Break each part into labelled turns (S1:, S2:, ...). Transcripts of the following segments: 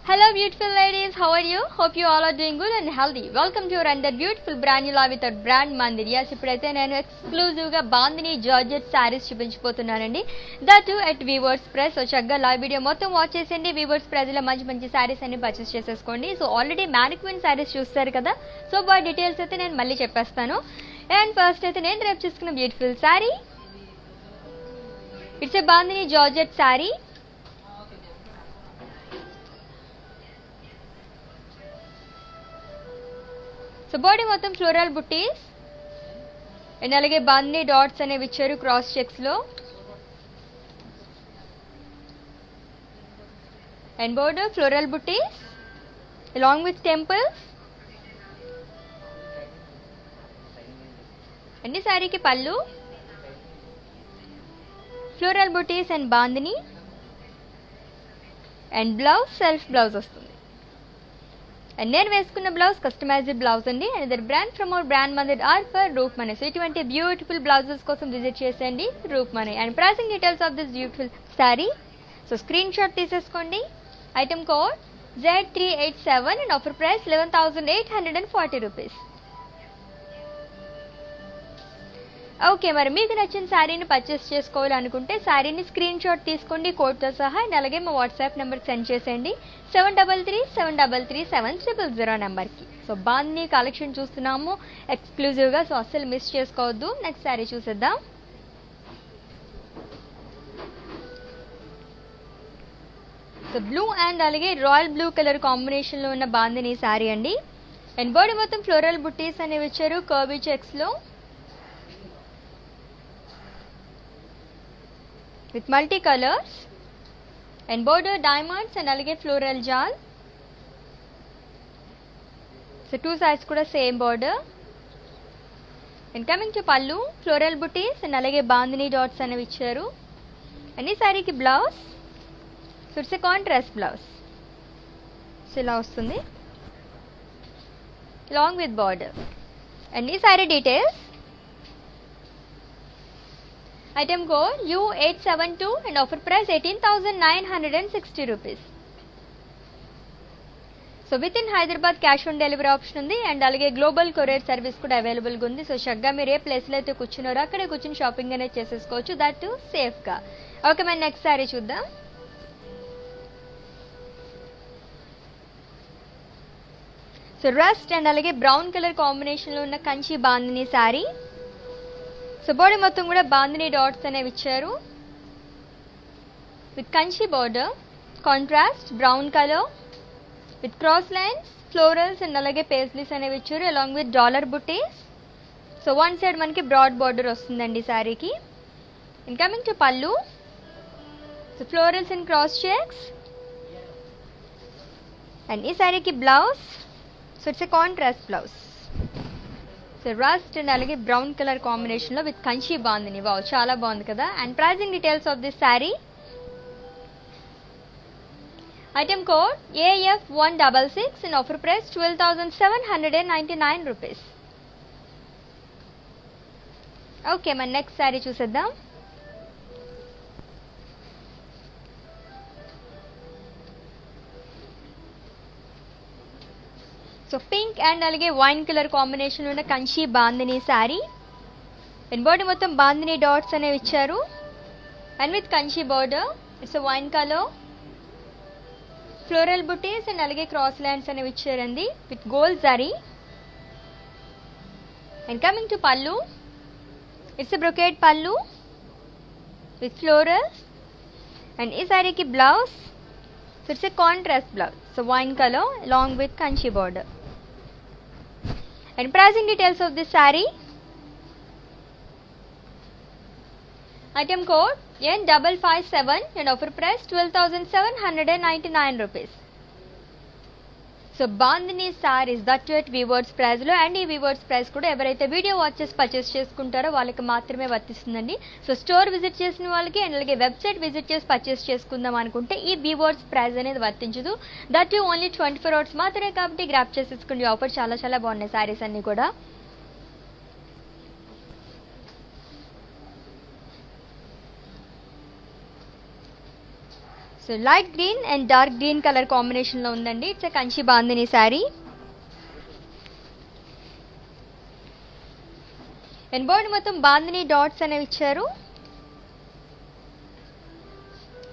S1: Hello beautiful ladies, how are you? Hope you all are doing good and healthy. Welcome to your another beautiful brand new live with our brand Mandir. Yes, ఇప్పుడైతే నేను ఎక్స్క్లూజివ్గా bandhani georgette saris చూపించిపోతున్నానండి. That at weavers press. So చక్కగా live video మొత్తం watch చేసేయండి. Weavers ప్రెస్లో మంచి మంచి శారీస్ అన్ని పర్చేస్ చేసేసుకోండి. సో ఆల్రెడీ మ్యానిక్విన్ శారీస్ చూస్తారు కదా, సో వాటి డీటెయిల్స్ అయితే నేను మళ్ళీ చెప్పేస్తాను. అండ్ ఫస్ట్ అయితే నేను రేపు చూసుకున్న beautiful sari, it's a bandhani georgette sari. So body మొత్తం ఫ్లోరల్ బుట్టీస్ అండ్ అలాగే బాందిని డాట్స్ అనేవి ఇచ్చారు క్రాస్ చెక్స్లో. And border floral butties along with temples. And ఈ శారీకి pallu floral buttis and bandhani and blouse self blouse వస్తుంది. అండ్ నేను వేసుకున్న బ్లౌజ్ కస్టమైజ్డ్ బ్లౌజ్ అండి. అండ్ దర్ brand from our brand Mandir are for roof money. So ఇటువంటి బ్యూటిఫుల్ బ్లౌజెస్ కోసం విజిట్ చేసేయండి రూప్ money. And pricing details of this beautiful sari, so screen shot తీసేసుకోండి. Item code Z387 and offer price 11,840 rupees. Okay, మరి మీకు నచ్చిన శారీని purchase చేసుకోవాలనుకుంటే శారీని స్క్రీన్ షాట్ తీసుకోండి కోడ్తో సహా. అండ్ అలాగే మా వాట్సాప్ నెంబర్కి సెండ్ చేసేయండి 7337337000 నెంబర్కి. సో బాందిని కలెక్షన్ చూస్తున్నాము ఎక్స్క్లూజివ్గా, సో అస్సలు మిస్ చేసుకోవద్దు. నెక్స్ట్ శారీ చూసేద్దాం. సో బ్లూ అండ్ అలాగే రాయల్ బ్లూ కలర్ కాంబినేషన్లో ఉన్న బాందిని శారీ అండి. అండ్ బాడీ మొత్తం ఫ్లోరల్ బుట్టీస్ అనేవి ఇచ్చారు curvy చెక్స్లో with multi colors and border diamonds and alage floral jal. So two sides kuda same border. And coming to pallu, floral booties and alage bandhani dots అనేవి ఇచ్చారు. And ఈ సారీకి blouse, so it's a contrast blouse. So ఇలా వస్తుంది along with border. And ఈ sari details, item code U872 and offer price 18,960 rupees. So with in Hyderabad cash on delivery option ఉంది. And అలాగే global courier service కూడా అవైలబుల్గా ఉంది. సో చక్కగా మీరు ఏ ప్లేస్లో అయితే కూర్చున్నారో అక్కడే కూర్చుని షాపింగ్ అనేది చేసేసుకోవచ్చు, దట్ సేఫ్గా. ఓకే, మరి నెక్స్ట్ శారీ చూద్దాం. సో రస్ట్ అండ్ అలాగే బ్రౌన్ కలర్ కాంబినేషన్లో ఉన్న కంచి బాందిని శారీ. సో బాడీ మొత్తం కూడా బాందిని డాట్స్ అనేవి ఇచ్చారు with Kanchi border, contrast brown colour with cross lines, florals and అలాగే పేస్లీస్ అనేవి ఇచ్చారు along with dollar butties. So one side మనకి బ్రాడ్ బార్డర్ వస్తుందండి శారీకి. And coming to pallu, so florals and cross checks. And ఈ శారీకి blouse, so it's a contrast blouse. So rust and అలాగే brown colour కాంబినేషన్లో విత్ కంచి బాందిని. వావ్, చాలా బాగుంది కదా. And pricing details of this sari, item code AF166 and offer price 12,799 rupees. Okay, మన next sari చూసేద్దాం. So pink and అలాగే వైన్ కలర్ కాంబినేషన్ ఉన్న Kanchi bandhani sari. And body మొత్తం బాందిని డాట్స్ అనేవి ఇచ్చారు and with Kanchi border. It's wine colour, floral buttis and అలాగే cross lines అనేవి ఇచ్చారండి with gold zari. And coming to పళ్ళు, ఇట్స్ బ్రొకేట్ పళ్ళు విత్ ఫ్లోరల్స్. అండ్ ఈ శారీకి blouse, so it's a contrast blouse. So wine colour along with Kanchi border. And pricing details of this saree, item code N557 and offer price 12,799 rupees. So bandhani saris that at weavers ప్రైస్లో. And ఈ weavers price కూడా ఎవరైతే video watches purchase చేసుకుంటారో వాళ్ళకి మాత్రమే వర్తిస్తుందండి. So store visit చేసిన వాళ్ళకి and అలాగే వెబ్సైట్ విజిట్ చేసి పర్చేస్ చేసుకుందాం అనుకుంటే ఈ వీవర్స్ ప్రైస్ అనేది వర్తించదు. దట్ ఓన్లీ 24 hours మాత్రమే, కాబట్టి గ్రాప్ చేసేసుకునే ఆఫర్. చాలా చాలా బాగున్నాయి సారీస్ అన్నీ కూడా. So light green and dark green colour కాంబినేషన్లో ఉందండి. It's a Kanchi bandhani sari. And board మొత్తం బాందిని డాట్స్ అనేవి ఇచ్చారు.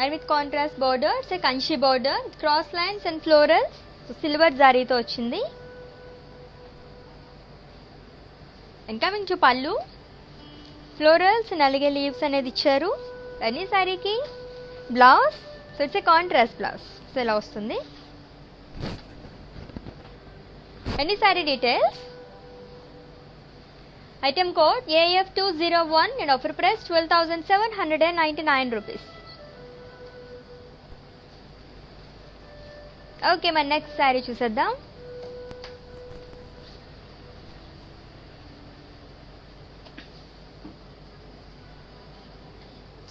S1: And with contrast border, it's a Kanchi border, cross lines and florals. So silver జారీతో వచ్చింది. And coming to pallu, florals and అలాగే లీవ్స్ అనేది ఇచ్చారు. అండ్ ఈ శారీకి blouse, so it's a contrast blouse. So ఇలా వస్తుంది. అండ్ ఈ sari details, item code AF201 and offer price 12,799 rupees. Okay, మన నెక్స్ట్ శారీ చూసేద్దాం.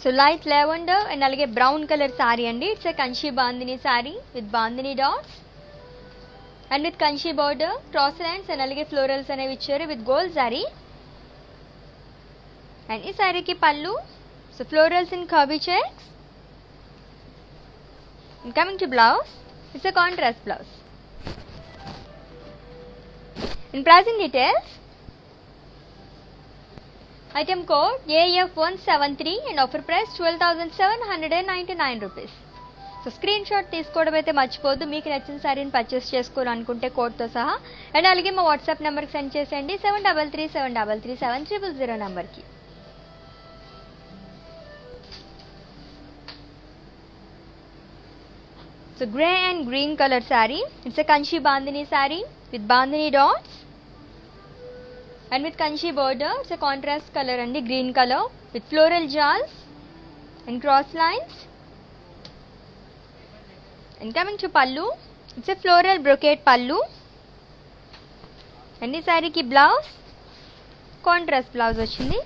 S1: సో లైట్ లెవెండర్ అండ్ అలాగే బ్రౌన్ కలర్ శారీ అండి. It's a Kanchi bandhani sari with bandhani dots and with Kanchi border, cross lines and అలాగే florals అనేవి ఇచ్చారు విత్ గోల్డ్ శారీ. అండ్ ఈ శారీకి పళ్ళు, so florals in curvy checks. And coming to blouse, it's a contrast blouse. In pricing details, item code AF173 and offer price 12,799 rupees. So screen shot తీసుకోవడం అయితే మర్చిపోద్దు. మీకు నచ్చిన శారీని పర్చేస్ చేసుకోవాలనుకుంటే కోడ్తో సహా. అండ్ అలాగే మా వాట్సాప్ నెంబర్కి సెండ్ చేసేయండి 7337337000 నెంబర్కి. So grey and green color saree. It's a Kanchi Bandhani saree with Bandhani dots and with Kanchi border. It's a contrast color and the green color with floral jars and cross lines. And coming to pallu, it's a floral brocade pallu. And the saree ki blouse, contrast blouse vachindi.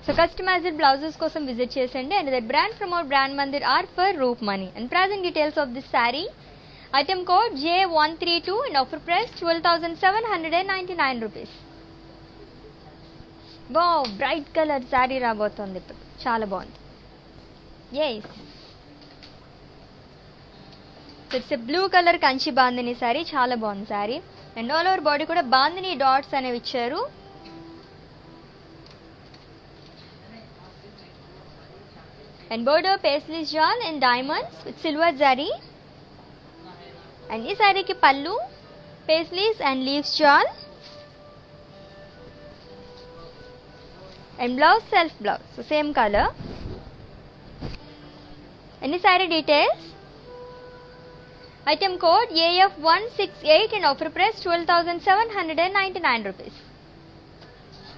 S1: So customised blouses కోసం visit చేసండి. And that brand promote brand Mandir are for roof money. And pricing details of this sari, item code J132 and offer price 12,799 rupees. Bright colour sari రాబోతుంది ఇప్పుడు, చాలా బాగుంది. Yes, it's a blue colour Kanchi bandhani sari, చాలా బాగుంది sari. And all over body కూడా bandhani dots అనేవి ఇచ్చారు. And border paisley jal and diamonds with silver zari. And this saree ki pallu, paisleys and leaves jal. And blouse self blouse, so same color. And this saree details, item code AF168 and offer price 12,799 rupees.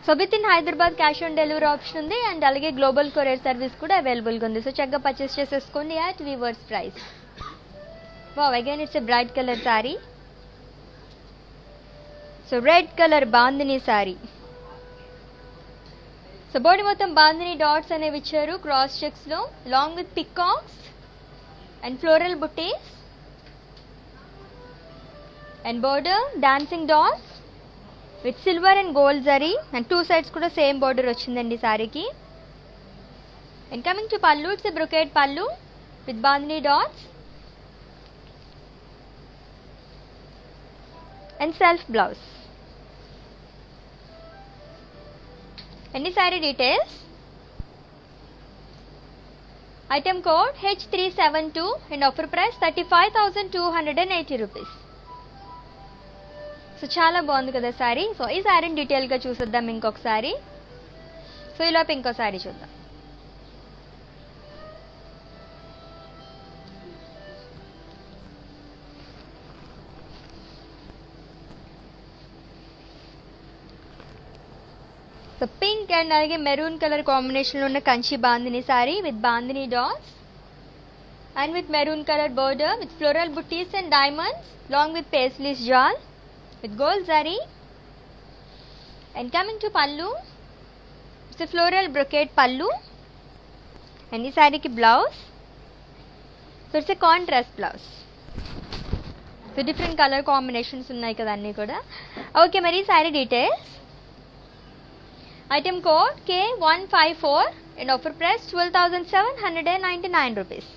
S1: So with in Hyderabad cash on delivery option ఉంది. And అలాగే global courier service కూడా అవైలబుల్గా ఉంది. So చక్కగా purchase చేసేసుకోండి at weavers price. Again it's a bright colour sari. So red colour bandhani sari. So body మొత్తం bandhani dots అనేవి ఇచ్చారు క్రాస్ చెక్స్లో, long with peacocks and floral buttis and border dancing dots with silver and gold zari. And two sides కూడా same border వచ్చిందండి శారీకి. And coming to pallu, it's a brocade pallu with bandhani dots and self blouse. And ఈ sari details, item code H372 and offer price 35,280 rupees. So చాలా బాగుంది కదా sari. So ఈ శారీని డీటెయిల్గా చూసేద్దాం ఇంకొకసారి. సో ఈలోపు ఇంకో శారీ చూద్దాం. సో పింక్ అండ్ అలాగే మెరూన్ కలర్ కాంబినేషన్లో ఉన్న Kanchi bandhani sari with bandhani dots and with maroon colour border with floral buttis and diamonds long with paisleys jaal with gold zari. And coming to pallu, it's a floral brocade pallu and this saree ki blouse, so it's a contrast blouse. So different color combinations unnai kada anni kuda. Okay, mari saree details, item code K154 and offer price 12,799 rupees.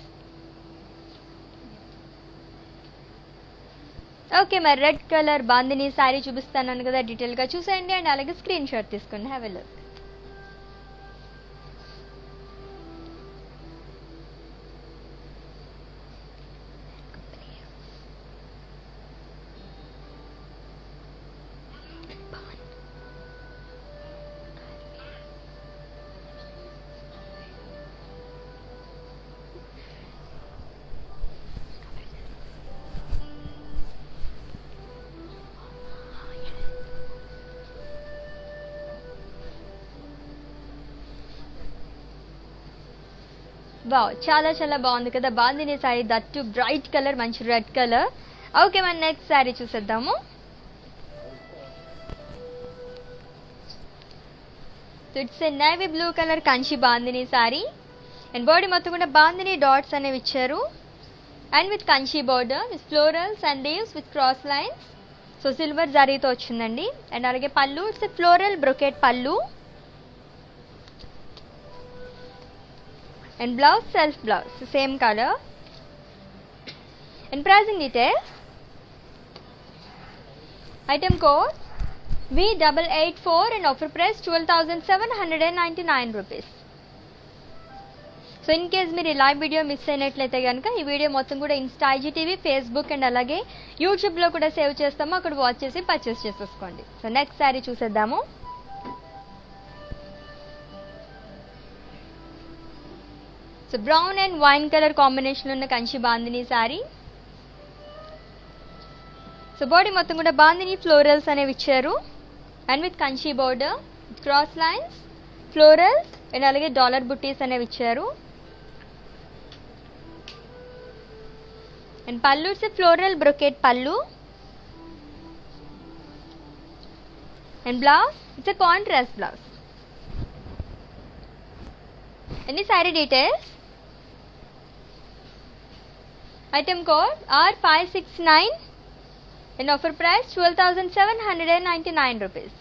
S1: Okay, మరి red colour bandhani sari చూపిస్తాను కదా, డీటెయిల్గా చూసేయండి and అలాగే screenshot తీసుకోండి. Have a look. Wow, చాలా చాలా బాగుంది కదా bandhani sari, that bright colour, మంచి రెడ్ కలర్. ఓకే, మన నెక్స్ట్ శారీ చూసేద్దాము. It's a navy blue colour Kanchi bandhani sari and body మొత్తం కూడా బాందిని డాట్స్ అనేవి ఇచ్చారు and with Kanchi border with florals and leaves with cross lines. So silver జరీతో వచ్చిందండి. అండ్ అలాగే పళ్ళు, ఇట్స్ ఫ్లోరల్ బ్రొకెట్ పళ్ళు and blouse, self blouse, same color. And pricing details, item code V884 and offer price 12,799 rupees. So in case మీరు ఈ live video miss అయినట్లయితే కనుక ఈ వీడియో మొత్తం కూడా ఇన్స్టా, ఐజీటీవీ, ఫేస్బుక్ అండ్ అలాగే యూట్యూబ్లో కూడా సేవ్ చేస్తాము, అక్కడ వాచ్ చేసి పర్చేస్ చేసేసుకోండి. సో నెక్స్ట్ శారీ చూసేద్దాము. So brown and wine colour combination ఉన్న కంచి బాందిని శారీ. సో బాడీ మొత్తం కూడా బాందిని ఫ్లోరల్స్ అనేవి ఇచ్చారు and with Kanchi border, cross lines, florals and అలాగే డాలర్ బుట్టీస్ అనేవి ఇచ్చారు. And pallu, it's floral brocade pallu and blouse, it's a contrast blouse. And ఈ sari details, item code R569 and offer price 12,799 rupees.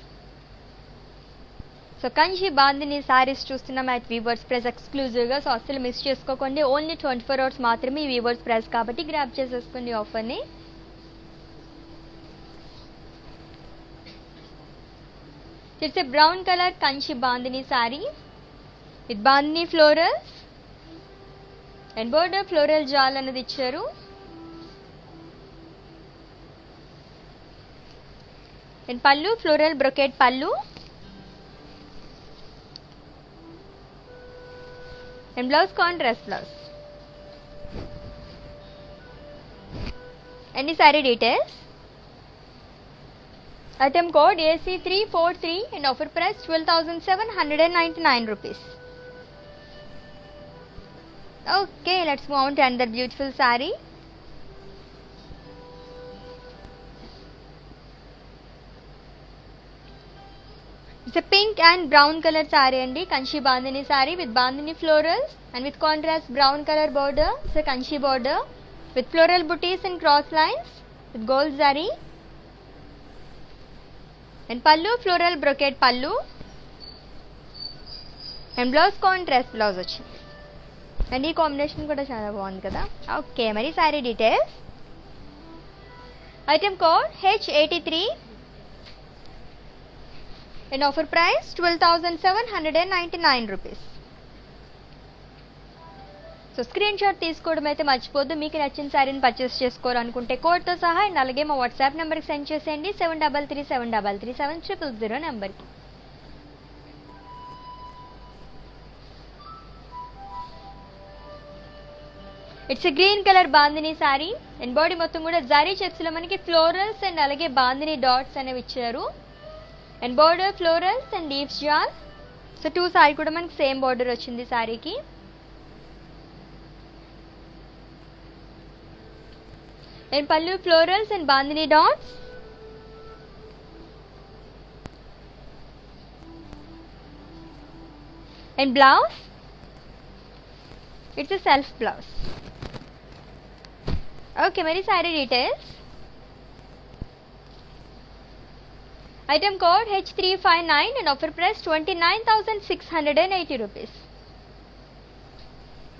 S1: So Kanchi bandhani saris చూస్తున్నాం at weavers price ఎక్స్క్లూజివ్గా. So అస్సలు miss చేసుకోకండి, only 24 hours మాత్రమే ఈ వీవర్స్ ప్రైస్ కాబట్టి గ్రాప్ చేసేసుకోండి ఆఫర్ని. It's a brown colour Kanchi bandhani sari with bandhani florals and border floral jaal అనేది ఇచ్చారు. And pallu, floral brocade pallu and blouse contrast blouse. And ఈ sari details, item code AC343 and offer price 12,799 rupees. Okay, let's move on to another beautiful saree. It's a pink and brown color saree andi, kanchi bandhani saree with bandhani florals and with contrast brown color border. It's a kanchi border with floral booties and cross lines with gold zari. And pallu, floral brocade pallu and blouse contrast blouse వచ్చింది. And ఈ combination కూడా చాలా బాగుంది కదా. Okay, మరి sari details, item code H83 and offer price 12,799 rupees. So screen shot తీసుకోవడం అయితే మర్చిపోద్దు. మీకు నచ్చిన శారీని పర్చేస్ చేసుకోవాలనుకుంటే కోడ్తో సహా అండ్ అలాగే మా వాట్సాప్ నెంబర్కి సెండ్ చేసేయండి 7337337000 నెంబర్కి. It's a green colour bandhani sari and body మొత్తం కూడా జరీ చెక్స్లో మనకి ఫ్లోరల్స్ అండ్ అలాగే బాందిని డాట్స్ అనేవి ఇచ్చారు and border florals and leaves jaal. So 2 sari కూడా మనకి సేమ్ బార్డర్ వచ్చింది శారీకి. And pallu florals and bandhani dots and blouse, it's a self blouse. Okay, మరి sari details, item code H359 and offer price 29,680 rupees.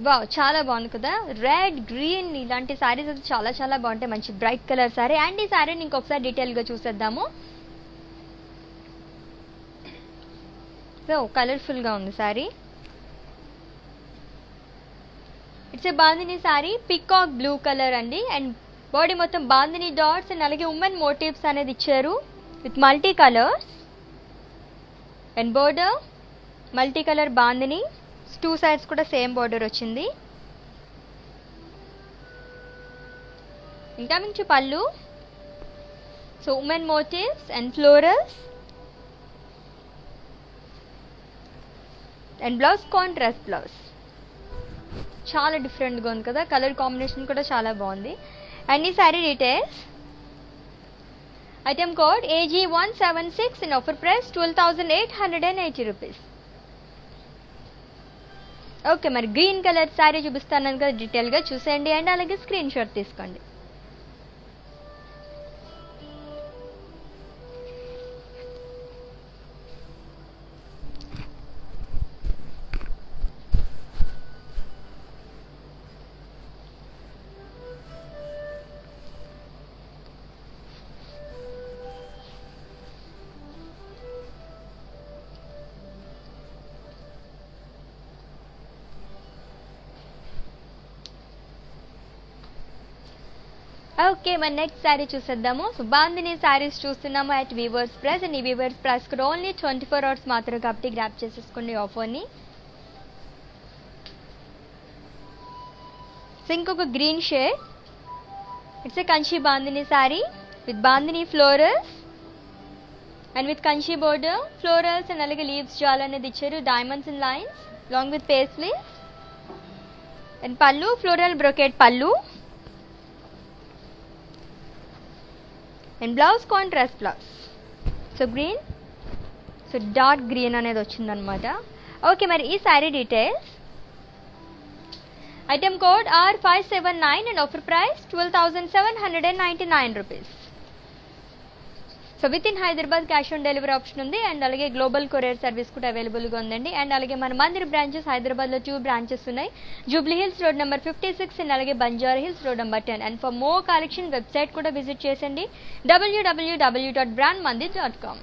S1: Wow! చాలా బాగుంది కదా! రెడ్, గ్రీన్ ఇలాంటి సారీస్ అయితే చాలా చాలా బాగుంటాయి. మంచి బ్రైట్ కలర్ సారీ. అండ్ ఈ సారీని ఇంకొకసారి డీటెయిల్‌గా చూసేద్దాము. సో కలర్‌ఫుల్‌గా ఉంది sari. It's a bandhani sari, peacock blue colour అండి. అండ్ బాడీ మొత్తం బాందిని డాట్స్ అండ్ అలాగే ఉమెన్ మోటివ్స్ అనేది ఇచ్చారు with multi colours. And border multi colour bandhani, 2 sides కూడా సేమ్ బోర్డర్ వచ్చింది. ఇంకా మించి పళ్ళు, so women motifs and florals. And blouse contrast blouse. చాలా డిఫరెంట్గా ఉంది కదా, కలర్ కాంబినేషన్ కూడా చాలా బాగుంది. అండ్ ఈ sari details, item code AG176 and offer price 12,880 rupees. Okay, మరి గ్రీన్ కలర్ శారీ చూపిస్తాను కదా, డీటెయిల్గా చూసేయండి అండ్ అలాగే స్క్రీన్ షాట్ తీసుకోండి. ఓకే, మన నెక్స్ట్ శారీ చూసేద్దాము. సో బాందిని శారీస్ చూస్తున్నాము అట్ వీవర్స్ ప్రైస్. అండ్ ఈ వీవర్స్ ప్రైస్ కూడా ఓన్లీ 24 అవర్స్ మాత్రం కాబట్టి గ్రాప్ చేసేసుకోండి ఆఫర్ని. సో ఇంకొక green shade, it's a Kanchi bandhani sari with bandhani florals and with Kanchi border, florals and అలాగే లీవ్స్ జాల్ అనేది ఇచ్చారు, diamonds and lines long with paisleys. And pallu floral brocade pallu. And blouse contrast blouse, so green, so dark green అనేది వచ్చిందనమాట. Okay, మరి ఈ sari details, item code R579 and offer price 12,799 rupees. So with in Hyderabad cash on delivery option ఉంది and అలాగే global courier service కూడా అవైలబుల్గా ఉందండి. And అలాగే మన మందిర్ బ్రాంచెస్ హైదరాబాద్లో 2 బ్రాంచెస్ ఉన్నాయి, Jubilee Hills road number 56 and అలాగే Banjara Hills road number 10. And for more collection website కూడా విజిట్ చేసండి, www.brandmandir.com.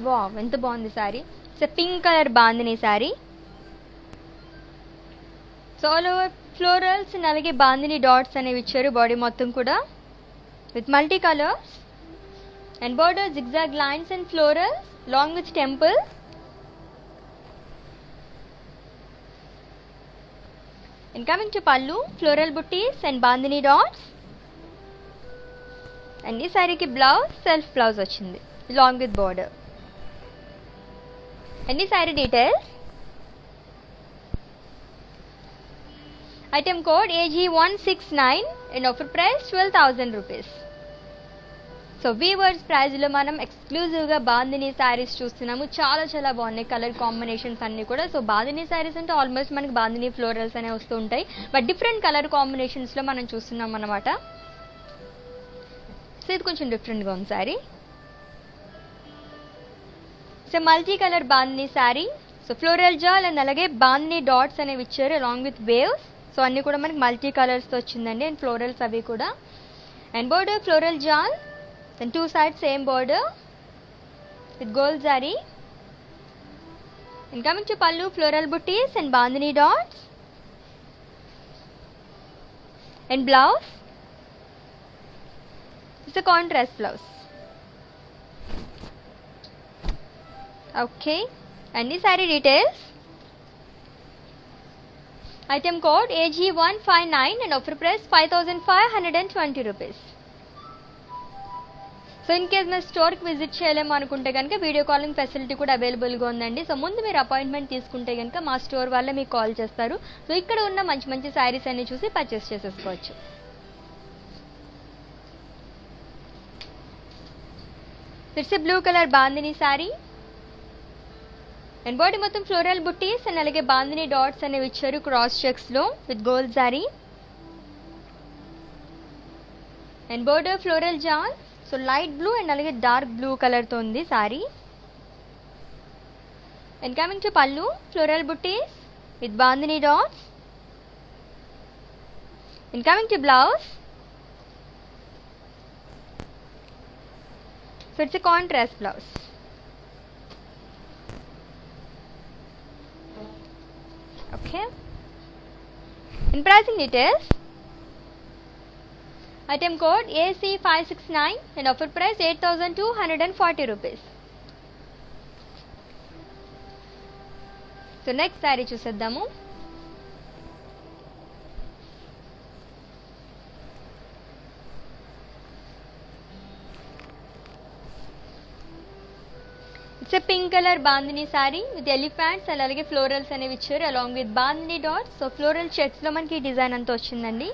S1: వావ్, ఎంత బాగుంది sari. So pink colour bandhani sari, so all over florals and అలాగే బాందిని డాట్స్ అనేవి ఇచ్చారు బాడీ మొత్తం కూడా with multi colors and border zigzag lines and florals along with temples. And coming to pallu, floral butties and bandhani dots. And this saree ki blouse self blouse ochindi along with border. And this saree details, item code AG169 and offer price 12,000 rupees. So weavers ప్రైజ్లో మనం ఎక్స్క్లూజివ్గా బాందిని శారీస్ చూస్తున్నాము, చాలా చాలా బాగున్నాయి colour combinations అన్నీ కూడా. So bandhani saris అంటే ఆల్మోస్ట్ మనకి బాందిని ఫ్లోరల్స్ అనేవి వస్తూ ఉంటాయి, బట్ డిఫరెంట్ కలర్ కాంబినేషన్స్లో మనం చూస్తున్నాం అన్నమాట. సో ఇది కొంచెం డిఫరెంట్గా ఉంది sari. So multi colour bandhani sari, so floral jaal and అలాగే బాందిని డాట్స్ అనేవి ఇచ్చారు అలాంగ్ విత్ వేవ్స్. సో అన్నీ కూడా మనకి మల్టీ కలర్స్తో వచ్చిందండి అండ్ ఫ్లోరల్స్ అవి కూడా. And border floral jaal and 2 sides same border with gold zari. And coming to pallu, floral butties and bandhani dots. And blouse, it's a contrast blouse. Okay, and the saree details, item code AG159 and offer price 5,520 rupees. So in case మీరు స్టోర్కి visit చేయలేము అనుకుంటే కనుక video calling facility కూడా అవైలబుల్గా ఉందండి. So ముందు మీరు అపాయింట్మెంట్ తీసుకుంటే కనుక మా స్టోర్ వాళ్ళే మీకు కాల్ చేస్తారు. సో ఇక్కడ ఉన్న మంచి మంచి శారీస్ అన్ని చూసి పర్చేస్ చేసేసుకోవచ్చు. It's blue colour bandhani sari and body మొత్తం ఫ్లోరల్ బుట్టీస్ అండ్ అలాగే బాందిని డాట్స్ అనేవి ఇచ్చారు క్రాస్ చెక్స్లో with gold sari. And border floral jaal, so light blue and అలాగే డార్క్ బ్లూ కలర్తో ఉంది sari. And coming to pallu, floral buttis with bandhani dots. And coming to blouse, so it's a contrast blouse. Okay. In pricing details, item code AC569 and offer price 8,240 rupees. So next saree చూసేద్దాము. It's a pink color bandhani saree with elephants and అలాగే florals అనేవి ఇచ్చారు along with bandhani dots. So floral checks లో మనకి design అంతా వచ్చిందండి.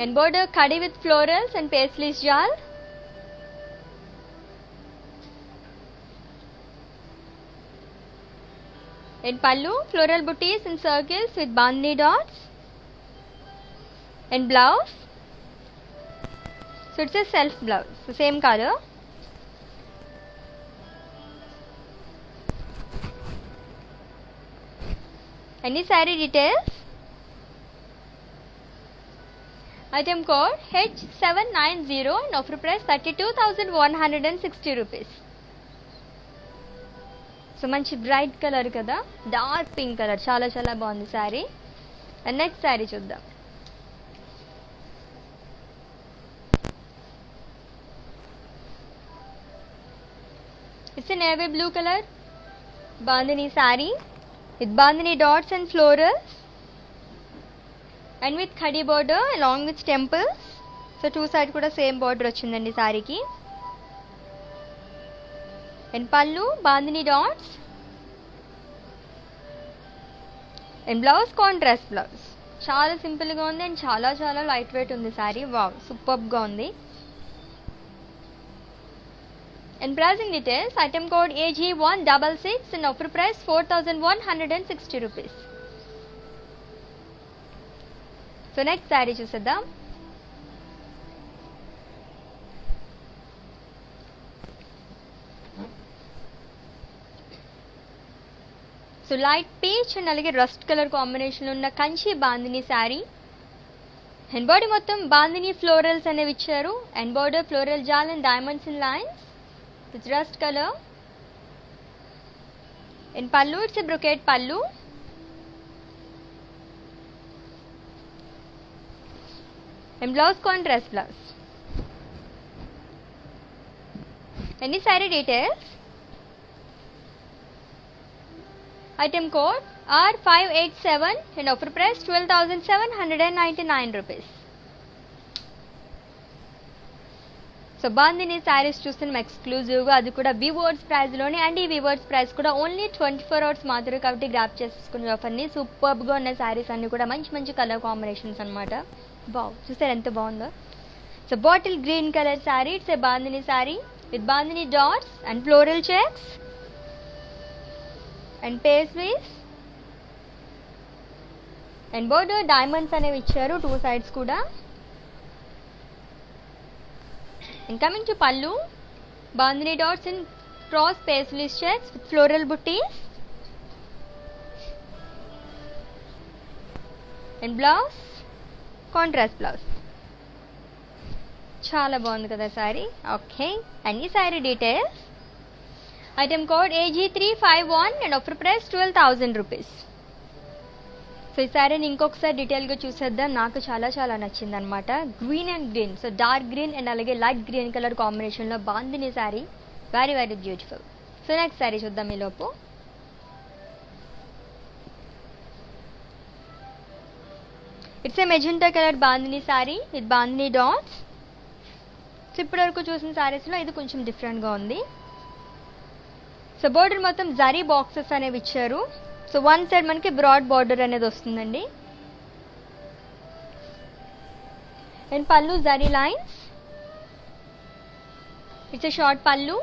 S1: And border khadi with florals and paisley jal. And pallu floral booties in circles with bandhani dots. And blouse, so it's a self blouse, so same color. Any saree details, item code H790 and offer price 32,160 rupees. So మంచి bright colour కదా, dark pink colour, చాలా చాలా బాగుంది sari. And next sari చూద్దాం. It's navy blue colour bandhani sari with bandhani dots and florals and with khadi border along with temples. So two side కూడా same border వచ్చిందండి శారీకి. And పళ్ళు bandhani dots and blouse contrast blouse. చాలా సింపుల్గా ఉంది అండ్ చాలా చాలా లైట్ వెయిట్ ఉంది శారీ. వావ్, సూపర్గా ఉంది. And pricing details, item code AG166 and offer price 4,160 rupees. So next sari చూసేద్దాం. సో లైట్ పీచ్ అండ్ అలాగే రస్ట్ కలర్ కాంబినేషన్లో ఉన్న కంచి బాందిని శారీ. అండ్ బాడీ మొత్తం బాందిని ఫ్లోరల్స్ అనేవి ఇచ్చారు. And border floral jaal and diamonds in lines with rust colour. And pallu, it's a brocade pallu. And blouse contrast blouse. Any sari details, item code R587 and offer price 12,799 rupees. So bandhani saris చూస్తున్నాం ఎక్స్క్లూజివ్గా, అది కూడా viewers ప్రైస్లోనే. And ఈ viewers price కూడా only 24 hours మాత్రమే కాబట్టి grab చేసుకునే ఆఫర్ని. సూపర్గా ఉన్న శారీస్ అన్నీ కూడా మంచి మంచి కలర్ కాంబినేషన్స్ అనమాట. బావ్, చూసారు ఎంత బాగుందో. So bottle green colour sari, it's a bandhani sari with bandhani dots and floral checks and pastries and border diamonds అనేవి ఇచ్చారు టూ సైడ్స్ కూడా. And coming to pallu, bandhani dots and cross pastries checks with floral buttis. And blouse contrast blouse. చాలా బాగుంది కదా sari. Okay, and ఈ sari details, item code AG351 and offer price 12,000 rupees. So ఈ శారీని ఇంకొకసారి డీటెయిల్గా చూసేద్దాం. నాకు చాలా చాలా నచ్చింది అనమాట. Green and green, so dark green and అలాగే లైట్ గ్రీన్ కలర్ కాంబినేషన్లో bandhani sari, very very beautiful. So next sari చూద్దాం ఈలోపు. It's a magenta colour bandhani sari with bandhani dots. So ఇప్పటివరకు చూసిన శారీస్లో ఇది కొంచెం డిఫరెంట్గా ఉంది. సో బోర్డర్ మొత్తం జరీ బాక్సెస్ అనేవి ఇచ్చారు. సో వన్ సైడ్ మనకి బ్రాడ్ బార్డర్ అనేది వస్తుందండి. And pallu zari lines, it's a short pallu.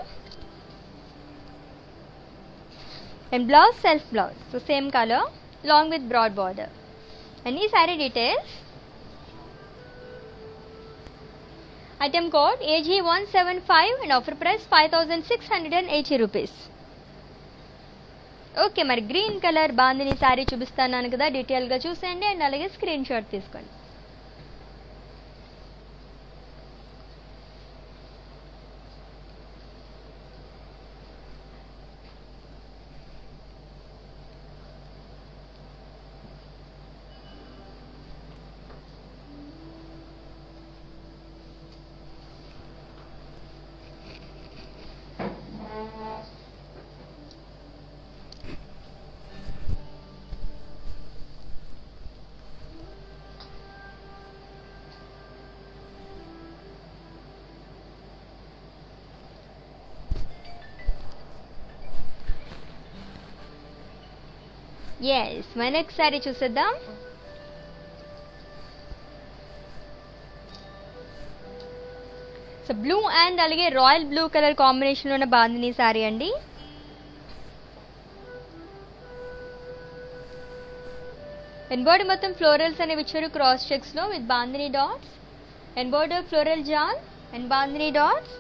S1: And blouse self blouse, so same colour long with broad border. And ఈ sari details, item code AG175 and offer price 5,680 rupees. Okay, మరి green colour bandhani sari చూపిస్తాను కదా, డీటెయిల్గా చూసేయండి and అలాగే screenshot తీసుకోండి. Yes, మన next sari చూసేద్దాం. సో బ్లూ అండ్ అలాగే రాయల్ బ్లూ కలర్ కాంబినేషన్లో ఉన్న బాందిని శారీ అండి. అండ్ బాడీ మొత్తం ఫ్లోరల్స్ అనేవి ఇచ్చారు క్రాస్ చెక్స్లో with bandhani dots and border floral jaal and bandhani dots.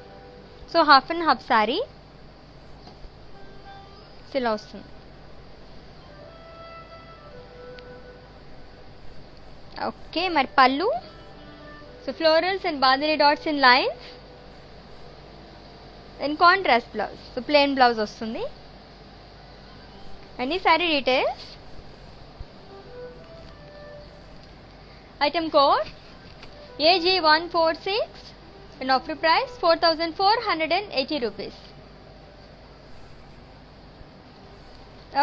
S1: So half and half sari ఇలా వస్తుంది. ఓకే, మరి pallu. So florals and bandhani dots in lines and contrast blouse. So plain blouse వస్తుంది. అండ్ ఈ sari details. Item code AG146 and offer price 4480 rupees.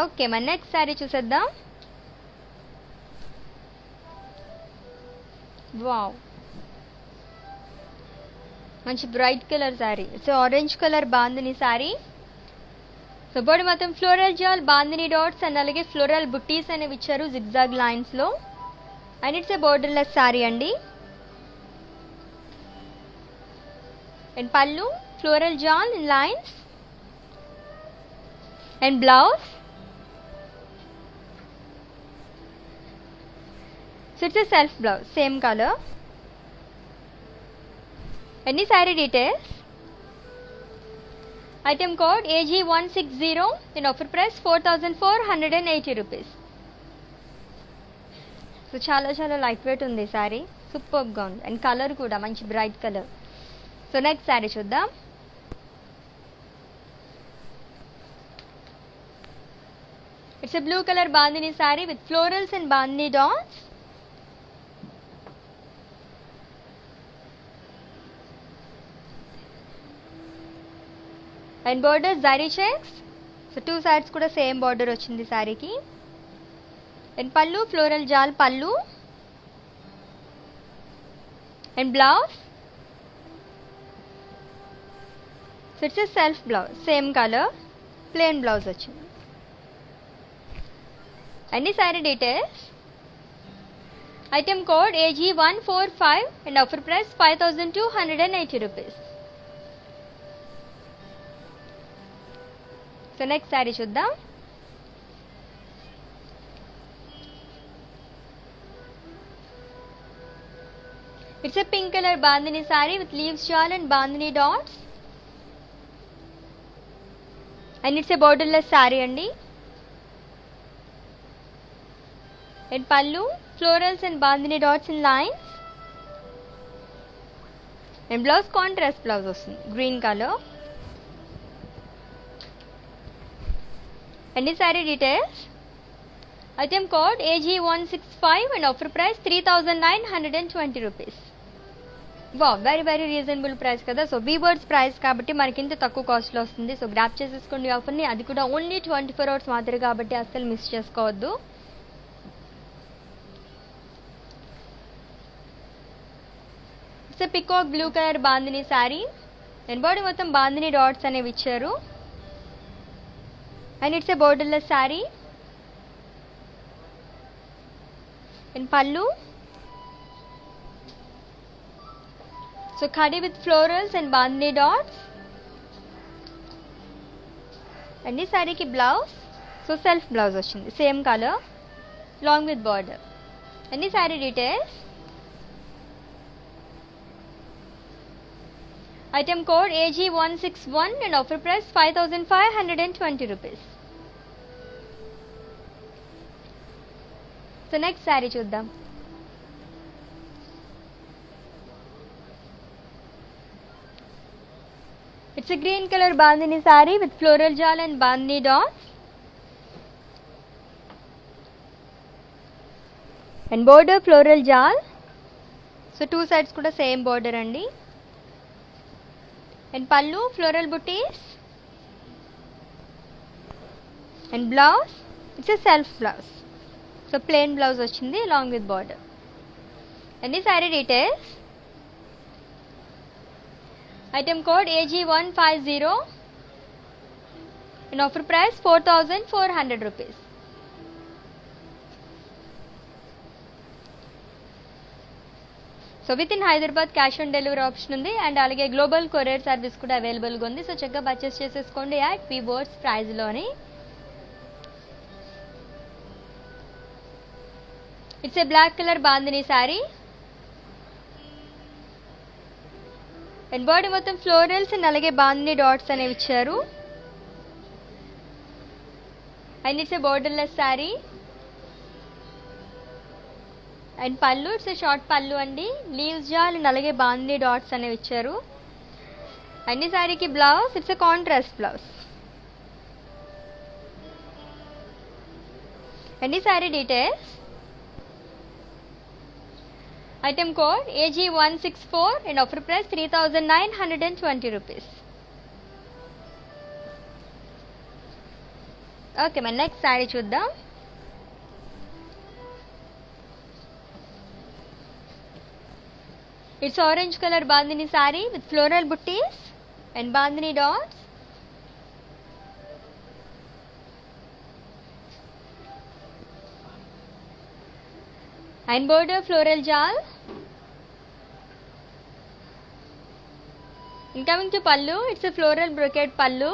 S1: Okay, మన next sari చూసేద్దాం. Wow, మంచి bright colour sari. So orange colour bandhani sari. So body మొత్తం floral jaal bandhani dots and అలాగే floral buttis అనేవి ఇచ్చారు zigzag లైన్స్లో. And it's a borderless sari అండి. And pallu floral jaal in lines and blouse. So it's a self blouse, same color. Any saree details. Item code AG160 in offer price 4480 rupees. So చాలా చాలా light weight ఉంది sorry, సూపర్గా ఉంది and colour కూడా మంచి bright colour. So next sari చూద్దాం. It's a blue colour bandhani sari with florals and bandhani dots. And border zari checks. So two sides కూడా same border వచ్చింది శారీకి. And pallu floral jaal pallu and blouse. So it's a self blouse, same colour, plain blouse వచ్చింది. అన్ని sari details. Item code AG145 and offer price 5280 rupees. So next sari చూద్దాం. It's a pink colour bandhani sari with leaves jaal and bandhani dots. And it's a borderless sari అండి. And pallu florals and bandhani dots in lines and blouse contrast blouse వస్తుంది green colour. And the saree details. Item code AG165 and offer price 3920 rupees. Wow, very very reasonable price kada. So Weavers price kabatti manaki inta takku cost lo vastundi. So grab cheseskondi offer ni, adi kuda only 24 hours maatrame kabatti assalu miss chesukovoddu. It's a peacock blue color bandhani saree and body mottham bandhani dots anevi icharu. And it's a borderless saree. In pallu. So khadi with florals and bandhani dots. And this saree ki blouse. So self blouse vachindi, same color, long with border. And this saree details. Item code AG161 and offer price 5520 rupees. So next sari చూద్దాం. It's a green color bandhani saree with floral jal and bandhani dots and border floral jal. So two sides కూడా same border అండి. And pallu floral buttis and blouse it's a self blouse. So plain blouse వచ్చింది along with border. And ఈ sari details. Item code AG150 and offer price 4400 rupees. So with in Hyderabad cash on delivery option ఉంది and అలాగే global courier service కూడా అవైలబుల్గా ఉంది. So చక్కగా purchase చేసేసుకోండి at weavers ప్రైజ్లోని. It's a black colour bandhani sari and body మొత్తం ఫ్లోరల్స్ అండ్ అలాగే బాందిని డాట్స్ అనేవి ఇచ్చారు. And it's a borderless sari and pallu it's a short పళ్ళు అండి. లీవ్స్ జాల్ అండ్ అలాగే బాందిని డాట్స్ అనేవి ఇచ్చారు. అండ్ ఈ శారీకి blouse it's a contrast blouse. And ఈ sari details. Item code AG164 and offer price 3920 rupees. Okay మన నెక్స్ట్ శారీ చూద్దాం. It's orange colour bandhani sari with floral buttis and bandhani dots. And border floral jaal. And coming to pallu, it's a floral brocade pallu.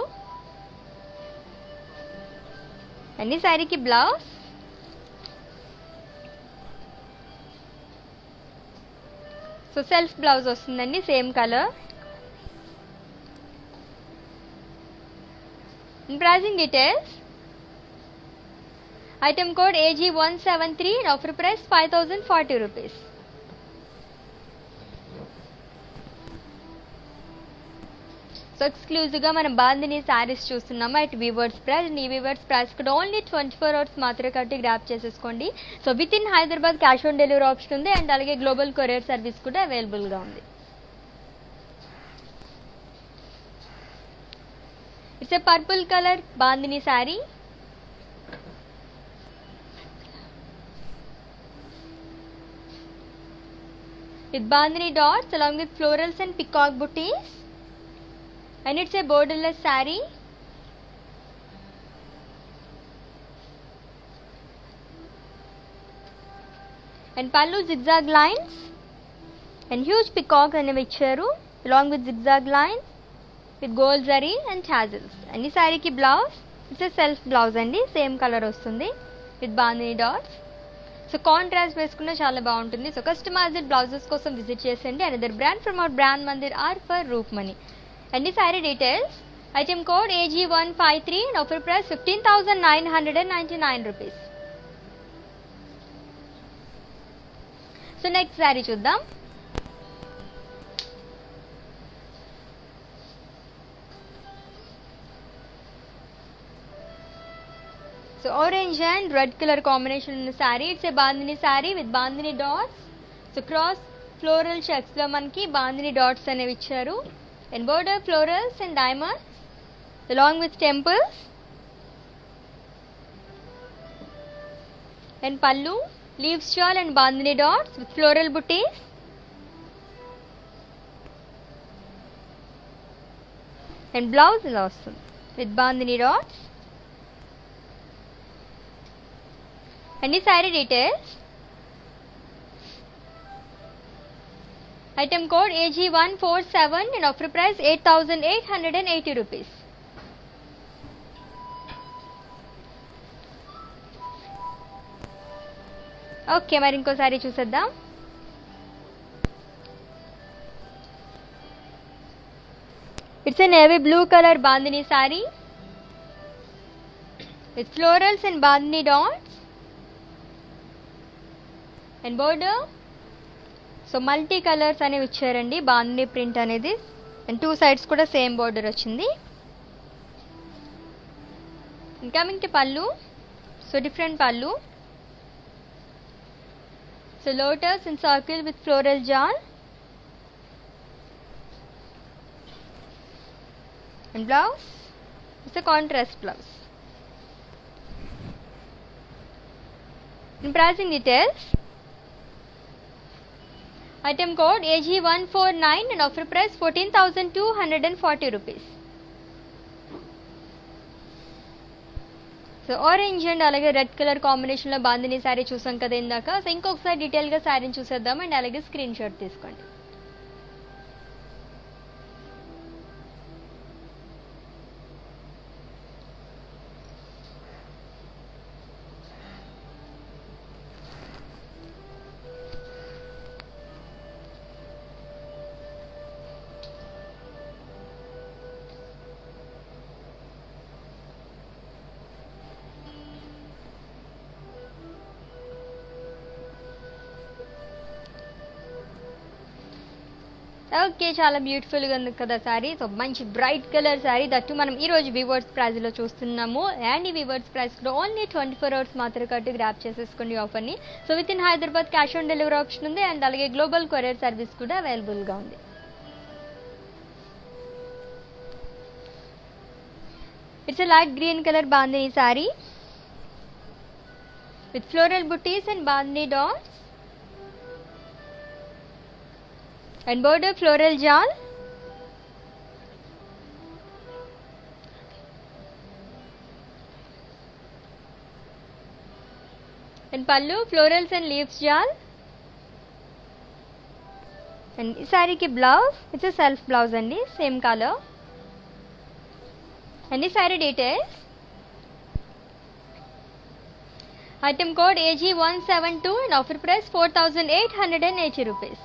S1: And this saree ki blouse. So self blouse ostundandi same color. And pricing details. Item code AG173 and offer price 5040 rupees. So ఎక్స్క్లూజివ్గా మనం బాందిని శారీస్ చూస్తున్నాము at weavers price. And ఈ weavers price కూడా only 24 hours మాత్రమే కట్టి grab చేసేసుకోండి. So with in Hyderabad cash on delivery option ఉంది and అలాగే గ్లోబల్ కొరియర్ సర్వీస్ కూడా అవైలబుల్గా ఉంది. It's a purple colour bandhani sari with bandhani dots along with florals and peacock buttis. And it's a borderless saree. And pallu zigzag lines and huge peacock అనేవి ఇచ్చారు along with zigzag lines with gold zari and tassels. And ఈ saree కి blouse it's a self blouse అండి same colour వస్తుంది with bandhani dots. So contrast వేసుకున్న చాలా బాగుంటుంది. So customised blouses కోసం విజిట్ చేసేయండి. Another brand from our brand Mandir are for Roopmani. And the saree details. Item code AG153 and offer price 15,999 rupees. So next saree చూద్దాం. So orange and red color combination in the saree. It's a bandhani saree with bandhani dots. So cross floral checks లో మనకి bandhani dots అనేవి ఇచ్చారు. And border florals and diamonds along with temples. And pallu leaves shawl and bandhani dots with floral booties. And blouse is awesome with bandhani dots. And the saree details. Item code AG147 and offer price 8,880 rupees. Okay మరి ఇంకో సారీ చూసేద్దాం. It's a navy blue colour bandhani sari with florals and bandhani dots. And border so multi colours అనేవి ఇచ్చారండి, బాగుంది print అనేది. And 2 sides కూడా same border వచ్చింది. Coming to pallu, so different pallu. So lotus in circle with floral jaal. And blouse, it's a contrast blouse. In pricing details, item code AG149 and offer price 14,240 rupees. So orange and అలాగే red colour కాంబినేషన్లో బాందిని శారీ చూసాం కదా ఇందాక. So ఇంకొకసారి డీటెయిల్గా శారీని చూసేద్దాం and అలాగే స్క్రీన్ షాట్ తీసుకోండి. ఓకే, చాలా బ్యూటిఫుల్గా ఉంది కదా శారీ. సో మంచి బ్రైట్ కలర్ శారీ, దట్టు మనం ఈరోజు వీవర్స్ ప్రైస్లో చూస్తున్నాము. అండ్ ఈ వీవర్స్ ప్రైస్ కూడా ఓన్లీ 24 hours మాత్రం కట్టు గ్రాప్ చేసేసుకోండి ఆఫర్ని. So with in Hyderabad cash on delivery option ఉంది అండ్ అలాగే గ్లోబల్ కొరియర్ సర్వీస్ కూడా అవైలబుల్గా ఉంది. It's a light green colour bandhani sari with floral buttis and bandhani dots and border floral jal. And pallu florals and leaves jal. And is saree ki blouse, it's a self blouse andi, same color. And this saree details, item code AG172 and offer price 4,880 rupees.